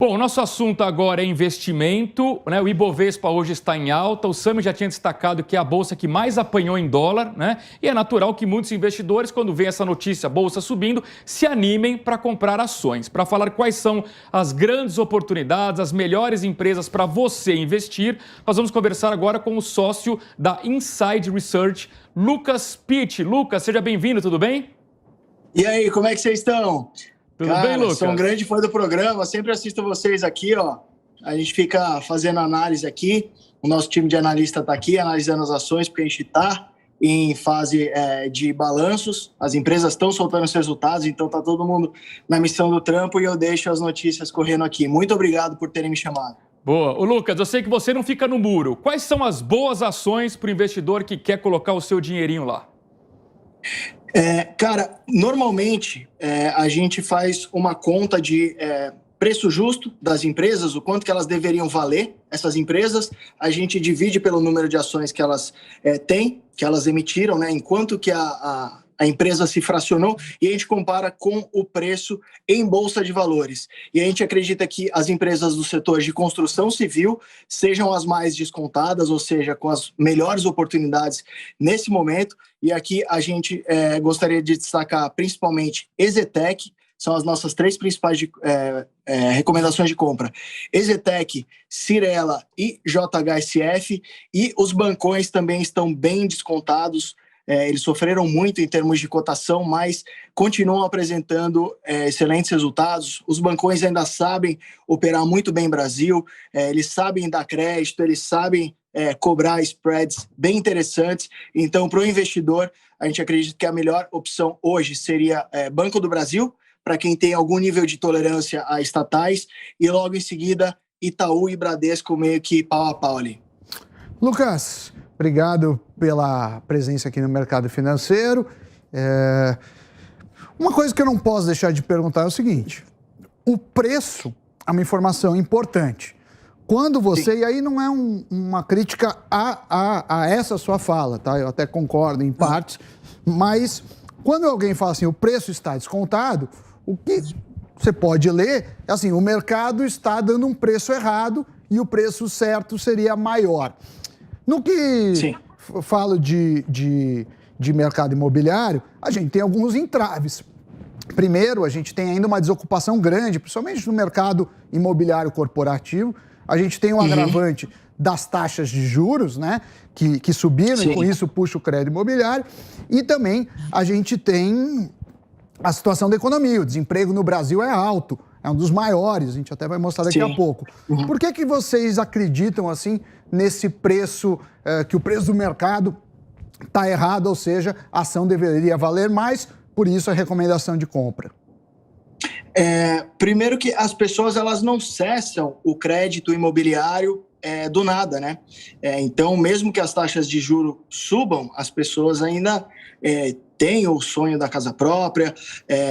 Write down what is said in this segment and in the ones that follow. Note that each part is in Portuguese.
Bom, o nosso assunto agora é investimento, né? O Ibovespa hoje está em alta, o Sami já tinha destacado que é a bolsa que mais apanhou em dólar, né? E é natural que muitos investidores, quando vê essa notícia, bolsa subindo, se animem para comprar ações. Para falar quais são as grandes oportunidades, as melhores empresas para você investir, nós vamos conversar agora com o sócio da Inside Research, Lucas Pitti. Lucas, seja bem-vindo, tudo bem? E aí, como é que vocês estão? Tudo bem, Lucas? Sou um grande fã do programa, sempre assisto vocês aqui, ó. A gente fica fazendo análise aqui, o nosso time de analista está aqui, analisando as ações, porque a gente está em fase de balanços, as empresas estão soltando os resultados, então está todo mundo na missão do trampo e eu deixo as notícias correndo aqui. Muito obrigado por terem me chamado. Boa. Ô, Lucas, eu sei que você não fica no muro. Quais são as boas ações para o investidor que quer colocar o seu dinheirinho lá? Cara, normalmente a gente faz uma conta de preço justo das empresas, o quanto que elas deveriam valer, essas empresas, a gente divide pelo número de ações que elas têm, que elas emitiram, né, enquanto que a empresa se fracionou, e a gente compara com o preço em bolsa de valores. E a gente acredita que as empresas do setor de construção civil sejam as mais descontadas, ou seja, com as melhores oportunidades nesse momento. E aqui a gente gostaria de destacar principalmente EZTEC, são as nossas três principais recomendações de compra. EZTEC, Cyrela e JHSF, e os bancões também estão bem descontados. Eles sofreram muito em termos de cotação, mas continuam apresentando excelentes resultados. Os bancões ainda sabem operar muito bem no Brasil, eles sabem dar crédito, eles sabem cobrar spreads bem interessantes. Então, para o investidor, a gente acredita que a melhor opção hoje seria Banco do Brasil, para quem tem algum nível de tolerância a estatais, e logo em seguida Itaú e Bradesco meio que pau a pau ali. Lucas, obrigado pela presença aqui no mercado financeiro. Uma coisa que eu não posso deixar de perguntar é o seguinte: o preço é uma informação importante. Quando você, Sim. E aí não é uma crítica a essa sua fala, tá? Eu até concordo em partes, mas quando alguém fala assim, o preço está descontado, o que você pode ler é assim, o mercado está dando um preço errado e o preço certo seria maior. No que Sim. falo de mercado imobiliário, a gente tem alguns entraves. Primeiro, a gente tem ainda uma desocupação grande, principalmente no mercado imobiliário corporativo. A gente tem um agravante das taxas de juros, né, que subiram, Sim. E com isso puxa o crédito imobiliário. E também a gente tem a situação da economia. O desemprego no Brasil é alto, é um dos maiores, a gente até vai mostrar daqui Sim. a pouco. Por que vocês acreditam, assim, nesse preço, que o preço do mercado está errado, ou seja, a ação deveria valer mais, por isso a recomendação de compra? Primeiro que as pessoas elas não cessam o crédito imobiliário do nada, né? Então, mesmo que as taxas de juros subam, as pessoas ainda têm o sonho da casa própria,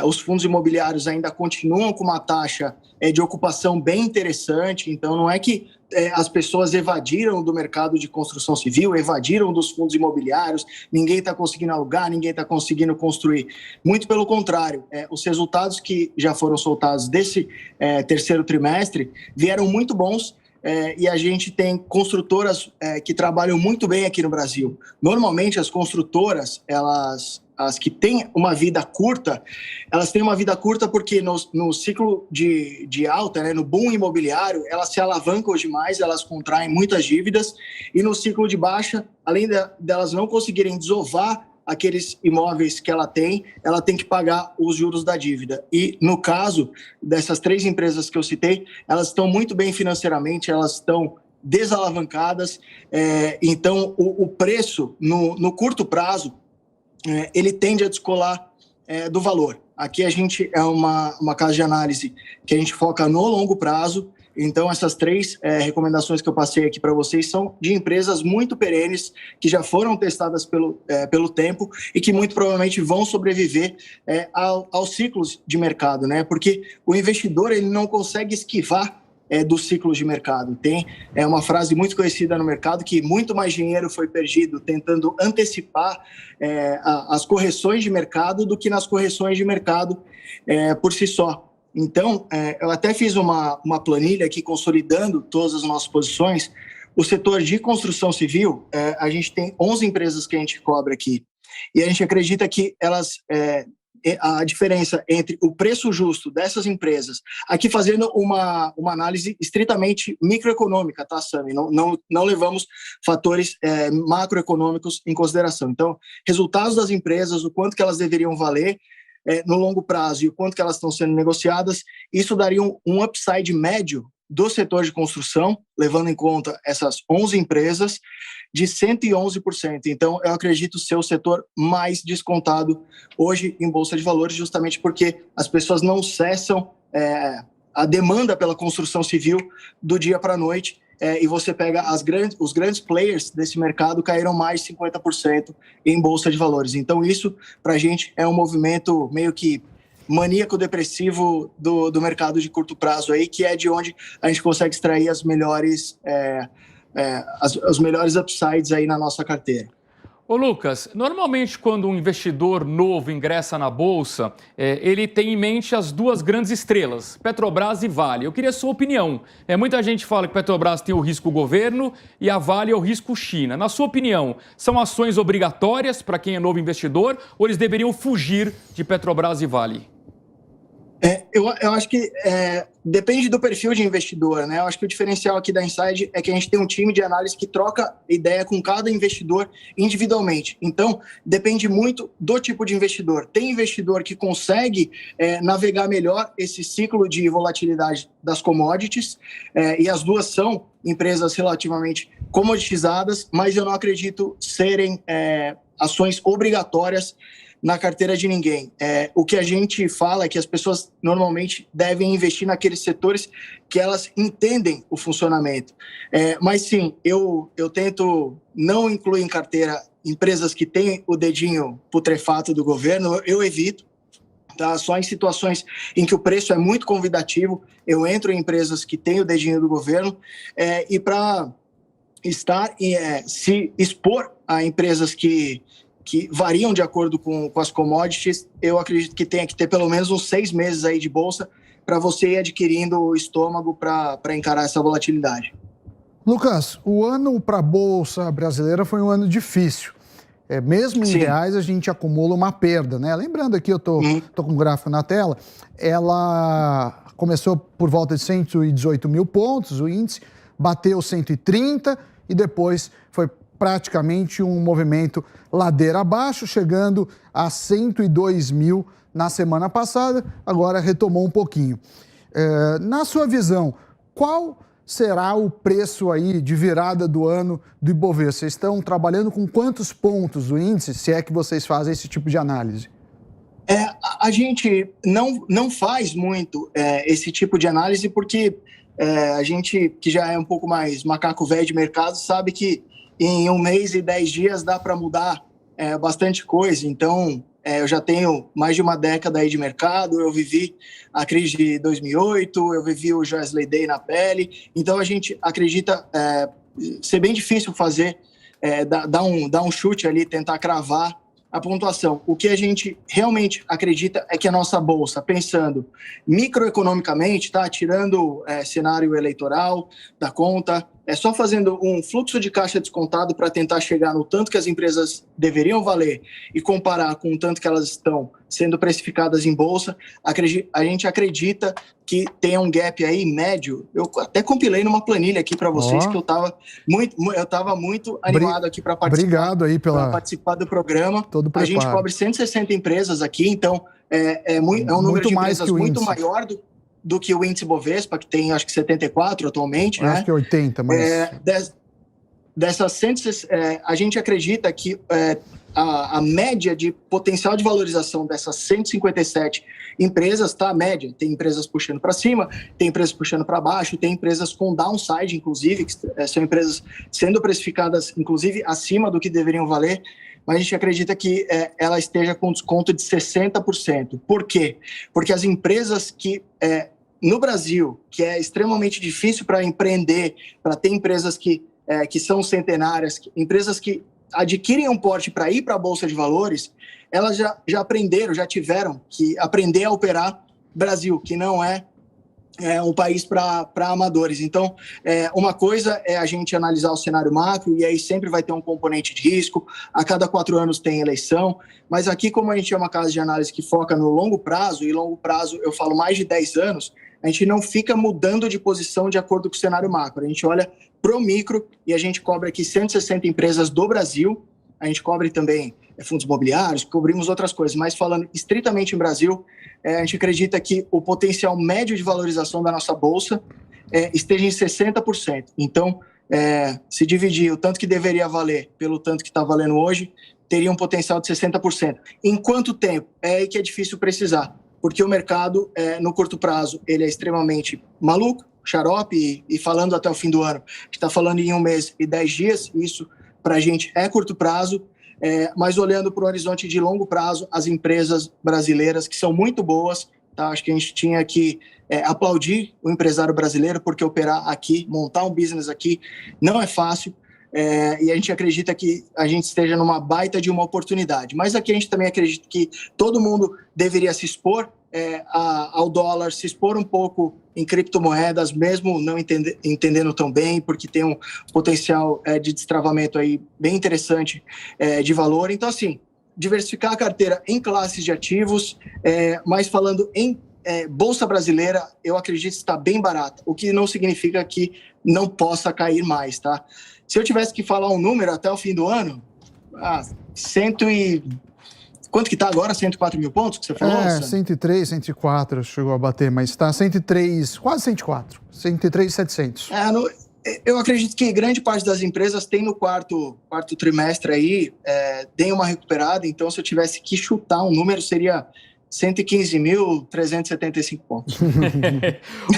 os fundos imobiliários ainda continuam com uma taxa de ocupação bem interessante, então não é que as pessoas evadiram do mercado de construção civil, evadiram dos fundos imobiliários, ninguém está conseguindo alugar, ninguém está conseguindo construir. Muito pelo contrário, os resultados que já foram soltados desse terceiro trimestre vieram muito bons, e a gente tem construtoras que trabalham muito bem aqui no Brasil. Normalmente as construtoras, as que têm uma vida curta, elas têm uma vida curta porque no ciclo de alta, né, no boom imobiliário, elas se alavancam demais, elas contraem muitas dívidas, e no ciclo de baixa, além delas não conseguirem desovar aqueles imóveis que ela tem que pagar os juros da dívida. E no caso dessas três empresas que eu citei, elas estão muito bem financeiramente, elas estão desalavancadas, então o preço no curto prazo, ele tende a descolar do valor. Aqui a gente é uma casa de análise que a gente foca no longo prazo, então essas três recomendações que eu passei aqui para vocês são de empresas muito perenes, que já foram testadas pelo tempo e que muito provavelmente vão sobreviver aos ciclos de mercado, né? Porque o investidor ele não consegue esquivar dos ciclos de mercado. Tem uma frase muito conhecida no mercado que muito mais dinheiro foi perdido tentando antecipar as correções de mercado do que nas correções de mercado por si só. Então, eu até fiz uma planilha aqui consolidando todas as nossas posições. O setor de construção civil, a gente tem 11 empresas que a gente cobre aqui. E a gente acredita que a diferença entre o preço justo dessas empresas, aqui fazendo uma análise estritamente microeconômica, tá, Sami? Não levamos fatores macroeconômicos em consideração. Então, resultados das empresas, o quanto que elas deveriam valer no longo prazo e o quanto que elas estão sendo negociadas, isso daria um upside médio do setor de construção, levando em conta essas 11 empresas, de 111%. Então, eu acredito ser o setor mais descontado hoje em Bolsa de Valores, justamente porque as pessoas não cessam a demanda pela construção civil do dia para a noite, e você pega os grandes players desse mercado caíram mais de 50% em Bolsa de Valores. Então, isso, para a gente, é um movimento meio que maníaco-depressivo do mercado de curto prazo, aí, que é de onde a gente consegue extrair os melhores upsides aí na nossa carteira. Ô Lucas, normalmente quando um investidor novo ingressa na Bolsa, ele tem em mente as duas grandes estrelas, Petrobras e Vale. Eu queria a sua opinião. Muita gente fala que Petrobras tem o risco governo e a Vale é o risco China. Na sua opinião, são ações obrigatórias para quem é novo investidor ou eles deveriam fugir de Petrobras e Vale? Eu acho que depende do perfil de investidor, né? Eu acho que o diferencial aqui da Inside é que a gente tem um time de análise que troca ideia com cada investidor individualmente. Então, depende muito do tipo de investidor. Tem investidor que consegue navegar melhor esse ciclo de volatilidade das commodities, e as duas são empresas relativamente comoditizadas, mas eu não acredito serem ações obrigatórias na carteira de ninguém. O que a gente fala é que as pessoas normalmente devem investir naqueles setores que elas entendem o funcionamento. Mas sim, eu tento não incluir em carteira empresas que têm o dedinho putrefato do governo, eu evito. Tá? Só em situações em que o preço é muito convidativo, eu entro em empresas que têm o dedinho do governo, e para se expor a empresas que variam de acordo com as commodities, eu acredito que tenha que ter pelo menos uns 6 meses aí de bolsa para você ir adquirindo o estômago para encarar essa volatilidade. Lucas, o ano para a Bolsa brasileira foi um ano difícil. Mesmo em reais, a gente acumula uma perda, né? Lembrando aqui, eu tô com um gráfico na tela, ela começou por volta de 118 mil pontos, o índice bateu 130 e depois foi praticamente um movimento ladeira abaixo, chegando a 102 mil na semana passada, agora retomou um pouquinho. Na sua visão, qual será o preço aí de virada do ano do Ibovespa? Vocês estão trabalhando com quantos pontos do índice, se é que vocês fazem esse tipo de análise? A gente não faz muito esse tipo de análise porque a gente, que já é um pouco mais macaco velho de mercado, sabe que em 1 mês e 10 dias dá para mudar bastante coisa. Então, eu já tenho mais de uma década aí de mercado, eu vivi a crise de 2008, eu vivi o Joesley Day na pele, então a gente acredita ser bem difícil fazer, dar um chute ali, tentar cravar a pontuação. O que a gente realmente acredita é que a nossa bolsa, pensando microeconomicamente, tá, tirando cenário eleitoral da conta, só fazendo um fluxo de caixa descontado para tentar chegar no tanto que as empresas deveriam valer e comparar com o tanto que elas estão sendo precificadas em bolsa, a gente acredita que tem um gap aí médio. Eu até compilei numa planilha aqui para vocês, que eu estava muito animado aqui para participar. Obrigado aí participar do programa. A gente cobre 160 empresas aqui, então é um número de empresas muito maior do que o índice Bovespa, que tem acho que 74 atualmente. Acho que 80, mas... Dessas 160, a gente acredita que a média de potencial de valorização dessas 157 empresas está a média. Tem empresas puxando para cima, tem empresas puxando para baixo, tem empresas com downside, inclusive, que são empresas sendo precificadas, inclusive, acima do que deveriam valer. Mas a gente acredita que ela esteja com desconto de 60%. Por quê? Porque as empresas que... no Brasil, que é extremamente difícil para empreender, para ter empresas que são centenárias, empresas que adquirem um porte para ir para a Bolsa de Valores, elas já aprenderam, já tiveram que aprender a operar Brasil, que não é um país para amadores. Então, uma coisa é a gente analisar o cenário macro, e aí sempre vai ter um componente de risco, a cada 4 anos tem eleição, mas aqui, como a gente é uma casa de análise que foca no longo prazo, e longo prazo eu falo mais de 10 anos, a gente não fica mudando de posição de acordo com o cenário macro, a gente olha para o micro, e a gente cobre aqui 160 empresas do Brasil, a gente cobre também fundos imobiliários, cobrimos outras coisas, mas falando estritamente em Brasil, a gente acredita que o potencial médio de valorização da nossa bolsa esteja em 60%. Então, se dividir o tanto que deveria valer pelo tanto que está valendo hoje, teria um potencial de 60%. Em quanto tempo? É aí que é difícil precisar, porque o mercado, no curto prazo, ele é extremamente maluco, xarope, e falando até o fim do ano, a gente está falando em 1 mês e 10 dias, isso para a gente é curto prazo, mas olhando para o horizonte de longo prazo, as empresas brasileiras que são muito boas, tá? Acho que a gente tinha que aplaudir o empresário brasileiro, porque operar aqui, montar um business aqui, não é fácil, e a gente acredita que a gente esteja numa baita de uma oportunidade. Mas aqui a gente também acredita que todo mundo deveria se expor ao dólar, se expor um pouco em criptomoedas, mesmo não entendendo tão bem, porque tem um potencial de destravamento aí bem interessante de valor. Então, assim, diversificar a carteira em classes de ativos, mas falando em Bolsa Brasileira, eu acredito que está bem barata, o que não significa que não possa cair mais, tá? Se eu tivesse que falar um número até o fim do ano, quanto que está agora? 104 mil pontos que você falou? 103, 104 chegou a bater, mas está 103, quase 104, 103,700. Eu acredito que grande parte das empresas tem no quarto trimestre aí, tem uma recuperada, então se eu tivesse que chutar um número seria 115.375 pontos.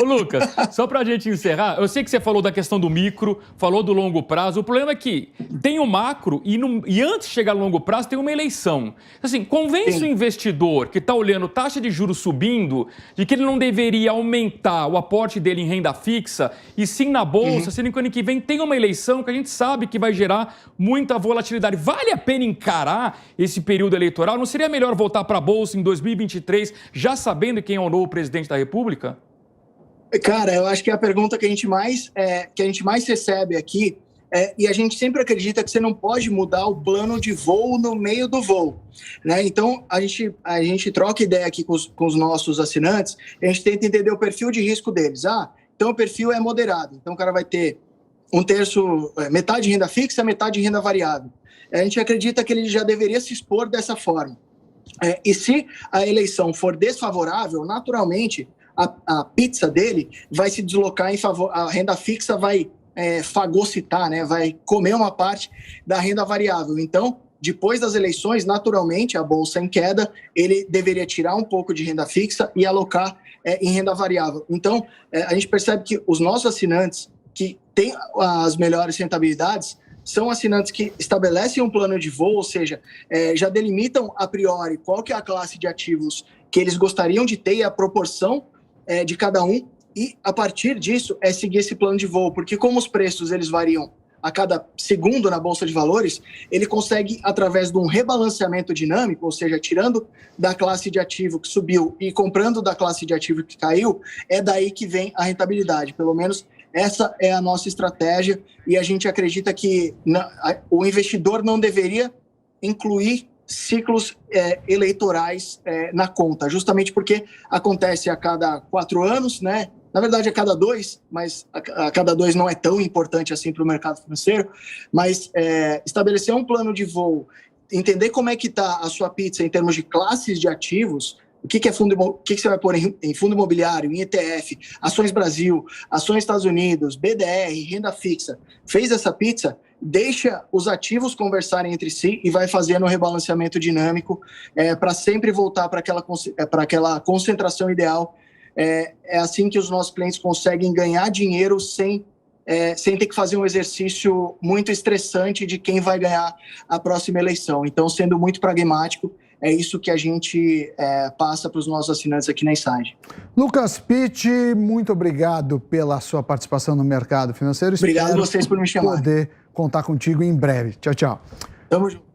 Ô Lucas, só para a gente encerrar, eu sei que você falou da questão do micro, falou do longo prazo, o problema é que tem o macro e antes de chegar no longo prazo tem uma eleição. Assim, convence o investidor que está olhando taxa de juros subindo de que ele não deveria aumentar o aporte dele em renda fixa e sim na bolsa, sendo que ano que vem tem uma eleição que a gente sabe que vai gerar muita volatilidade. Vale a pena encarar esse período eleitoral? Não seria melhor voltar para a bolsa em 2023, já sabendo quem é o novo presidente da República? Cara, eu acho que é a pergunta que a gente mais recebe aqui, e a gente sempre acredita que você não pode mudar o plano de voo no meio do voo, né? Então, a gente troca ideia aqui com os nossos assinantes, e a gente tenta entender o perfil de risco deles. Então o perfil é moderado, então o cara vai ter 1/3, metade de renda fixa, metade de renda variável. A gente acredita que ele já deveria se expor dessa forma. E se a eleição for desfavorável, naturalmente a pizza dele vai se deslocar em favor, a renda fixa vai fagocitar, né? Vai comer uma parte da renda variável. Então, depois das eleições, naturalmente, a bolsa em queda, ele deveria tirar um pouco de renda fixa e alocar em renda variável. Então, a gente percebe que os nossos assinantes que têm as melhores rentabilidades são assinantes que estabelecem um plano de voo, ou seja, já delimitam a priori qual que é a classe de ativos que eles gostariam de ter e a proporção de cada um, e a partir disso seguir esse plano de voo, porque como os preços eles variam a cada segundo na Bolsa de Valores, ele consegue, através de um rebalanceamento dinâmico, ou seja, tirando da classe de ativo que subiu e comprando da classe de ativo que caiu, é daí que vem a rentabilidade, pelo menos essa é a nossa estratégia, e a gente acredita que o investidor não deveria incluir ciclos eleitorais na conta, justamente porque acontece a cada 4 anos, né? Na verdade, a cada 2, mas a cada 2 não é tão importante assim para o mercado financeiro, mas estabelecer um plano de voo, entender como é que está a sua pizza em termos de classes de ativos, o que é fundo, o que você vai pôr em fundo imobiliário, em ETF, ações Brasil, ações Estados Unidos, BDR, renda fixa. Fez essa pizza, deixa os ativos conversarem entre si e vai fazendo um rebalanceamento dinâmico para sempre voltar para aquela concentração ideal. É assim que os nossos clientes conseguem ganhar dinheiro sem ter que fazer um exercício muito estressante de quem vai ganhar a próxima eleição. Então, sendo muito pragmático, é isso que a gente passa para os nossos assinantes aqui na Inside. Lucas Pitti, muito obrigado pela sua participação no mercado financeiro. Obrigado a vocês por me chamar. Poder contar contigo em breve. Tchau, tchau. Tamo junto.